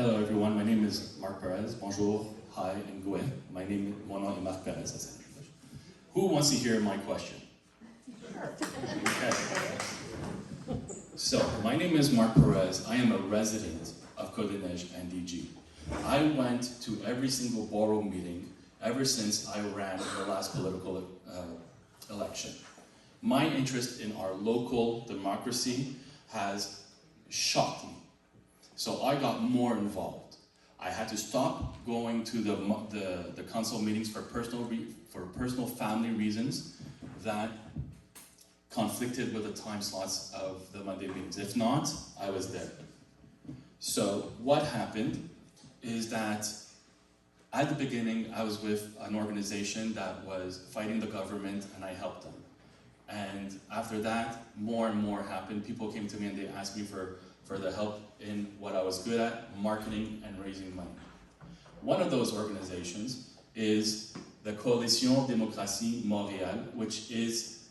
Hello everyone, my name is Marc Perez. Bonjour, hi, and gouet. Mon nom est Marc Perez, that's in English. Who wants to hear my question? Okay. So, my name is Marc Perez. I am a resident of Côte-des-Neiges and DG. I went to every single borough meeting ever since I ran in the last political election. My interest in our local democracy has shocked me. So I got more involved. I had to stop going to the council meetings for personal family reasons that conflicted with the time slots of the Monday meetings. If not, I was there. So what happened is that at the beginning, I was with an organization that was fighting the government and I helped them. And after that, more and more happened. People came to me and they asked me for the help in what I was good at, marketing and raising money. One of those organizations is the Coalition Démocratie Montréal, which is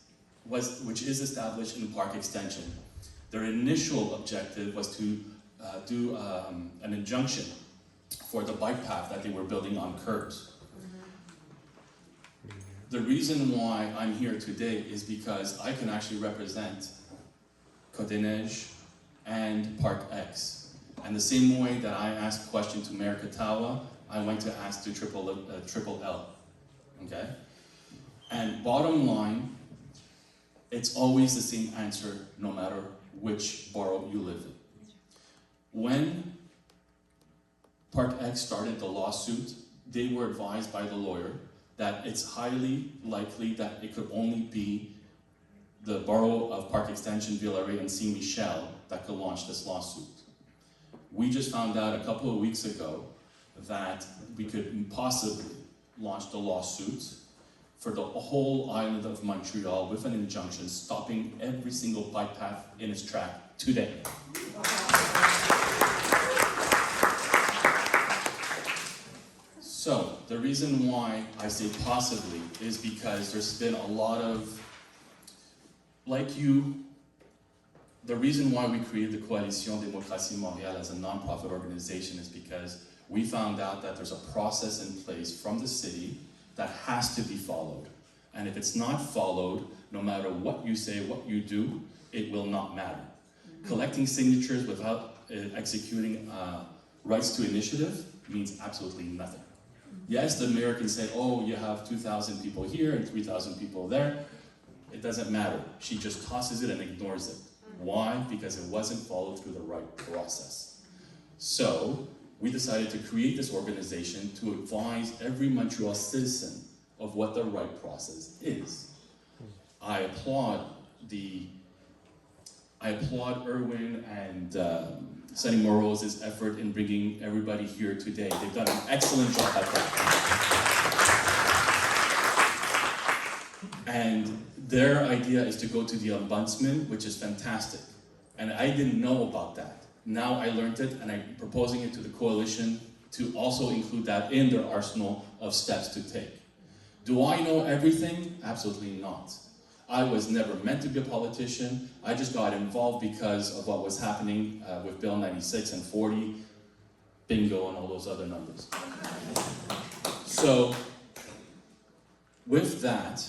established in Park Extension. Their initial objective was to do an injunction for the bike path that they were building on curbs. The reason why I'm here today is because I can actually represent Côte-des-Neiges and Park X. And the same way that I asked a question to Mayor Katawa, I went to ask to Triple L, okay? And bottom line, it's always the same answer no matter which borough you live in. When Park X started the lawsuit, they were advised by the lawyer that it's highly likely that it could only be the borough of Park Extension, Villeray, and Saint-Michel that could launch this lawsuit. We just found out a couple of weeks ago that we could possibly launch the lawsuit for the whole island of Montreal with an injunction stopping every single bike path in its track today. So, the reason why I say possibly is because there's been a lot of, like you, the reason why we created the Coalition Démocratie Montréal as a non-profit organization is because we found out that there's a process in place from the city that has to be followed. And if it's not followed, no matter what you say, what you do, it will not matter. Collecting signatures without executing rights to initiative means absolutely nothing. Yes, the mayor can say, oh, you have 2,000 people here and 3,000 people there. It doesn't matter. She just tosses it and ignores it. Why? Because it wasn't followed through the right process. So, we decided to create this organization to advise every Montreal citizen of what the right process is. I applaud Erwin and Sonny Morose's effort in bringing everybody here today. They've done an excellent job at that. And their idea is to go to the ombudsman, which is fantastic. And I didn't know about that. Now I learned it, and I'm proposing it to the coalition to also include that in their arsenal of steps to take. Do I know everything? Absolutely not. I was never meant to be a politician. I just got involved because of what was happening with Bill 96 and 40, bingo, and all those other numbers. So, with that,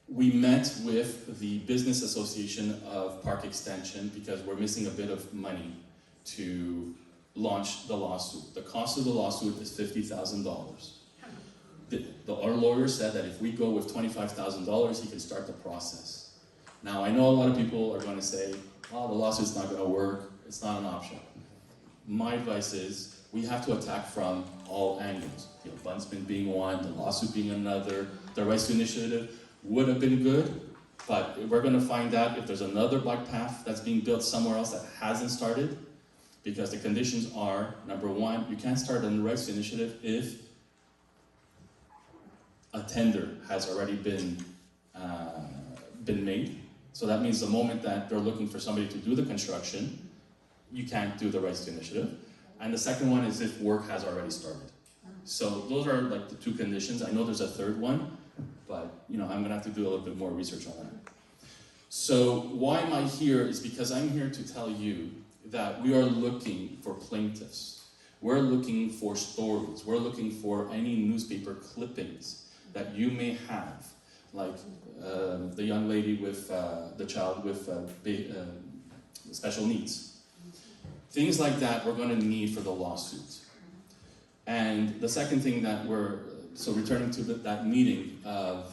we met with the Business Association of Park Extension because we're missing a bit of money to launch the lawsuit. The cost of the lawsuit is $50,000. Our lawyer said that if we go with $25,000, he can start the process. Now, I know a lot of people are going to say, oh, the lawsuit's not going to work, it's not an option. My advice is, we have to attack from all angles. The ombudsman being one, the lawsuit being another, the rights to initiative would have been good, but we're going to find out if there's another bike path that's being built somewhere else that hasn't started, because the conditions are, number one, you can't start a rights to initiative if a tender has already been made. So that means the moment that they're looking for somebody to do the construction, you can't do the rights to initiative. And the second one is if work has already started. So those are like the two conditions. I know there's a third one, but I'm gonna have to do a little bit more research on that. So why am I here is because I'm here to tell you that we are looking for plaintiffs. We're looking for stories. We're looking for any newspaper clippings that you may have, like the young lady with the child with special needs. Things like that we're going to need for the lawsuit. And the second thing that so returning to that meeting of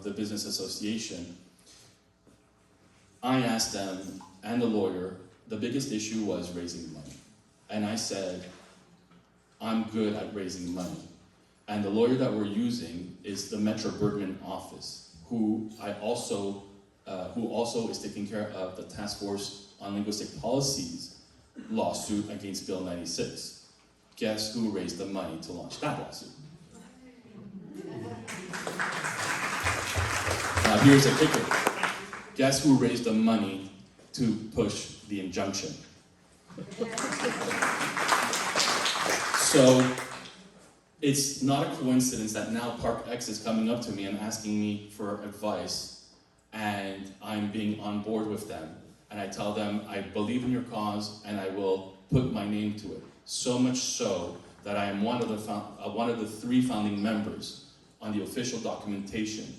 the business association, I asked them and the lawyer, the biggest issue was raising money. And I said, I'm good at raising money. And the lawyer that we're using is the Metro Bergman office, who also is taking care of the Task Force on Linguistic Policies lawsuit against Bill 96. Guess who raised the money to launch that lawsuit? Now here's a kicker. Guess who raised the money to push the injunction? So it's not a coincidence that now Park X is coming up to me and asking me for advice, and I'm being on board with them. And I tell them, I believe in your cause and I will put my name to it. So much so that I am one of the 3 founding members on the official documentation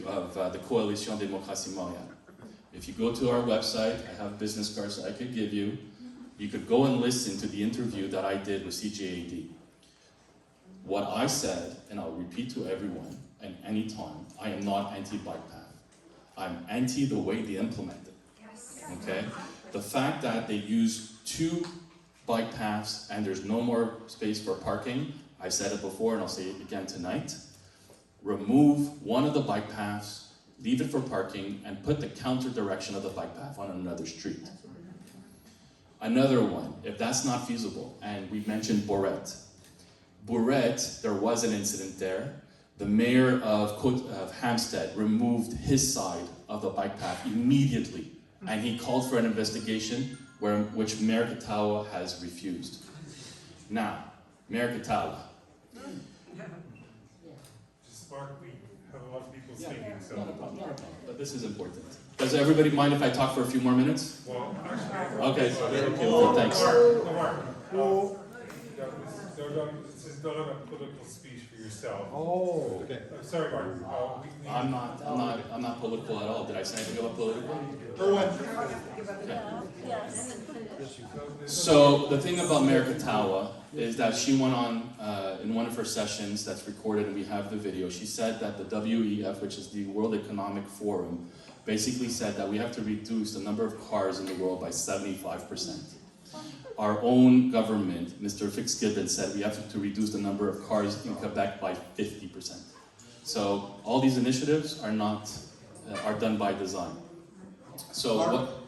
of the Coalition Démocratie Montréal. If you go to our website, I have business cards that I could give you. You could go and listen to the interview that I did with CJAD. What I said, and I'll repeat to everyone, and anytime, I am not anti-bike path. I'm anti the way they implement it. Okay? The fact that they use 2 bike paths and there's no more space for parking, I said it before and I'll say it again tonight. Remove one of the bike paths, leave it for parking, and put the counter direction of the bike path on another street. Another one, if that's not feasible, and we mentioned Bourret. Bourret, there was an incident there. The mayor of Hampstead removed his side of the bike path immediately, and he called for an investigation which Mayor Katawa has refused. Now, Mayor Katawa. Mark, we have a lot of people speaking, so... Not a problem, but this is important. Does everybody mind if I talk for a few more minutes? Well, actually... Okay, thanks. Mark, this is not a political speech for yourself. Oh, okay. Sorry, Mark. I'm not political at all. Did I say anything about political? Okay. Yes. So the thing about Mayor Katawa is that she went on in one of her sessions that's recorded, and we have the video. She said that the WEF, which is the World Economic Forum, basically said that we have to reduce the number of cars in the world by 75%. Our own government, Mr. Fitzgibbon, said we have to reduce the number of cars in Quebec by 50%. So all these initiatives are done by design. So what?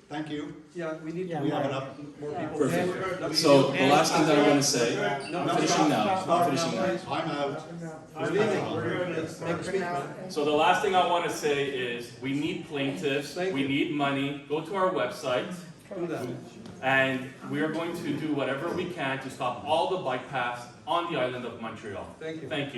Thank you. Yeah, we need We have enough more people. Perfect. So the last thing that I want to say, I'm finishing now. I'm out. We're leaving. We're going to make a statement. So the last thing I want to say is, we need plaintiffs, we need money. Go to our website, Do that. and we are going to do whatever we can to stop all the bike paths on the island of Montreal. Thank you. Thank you.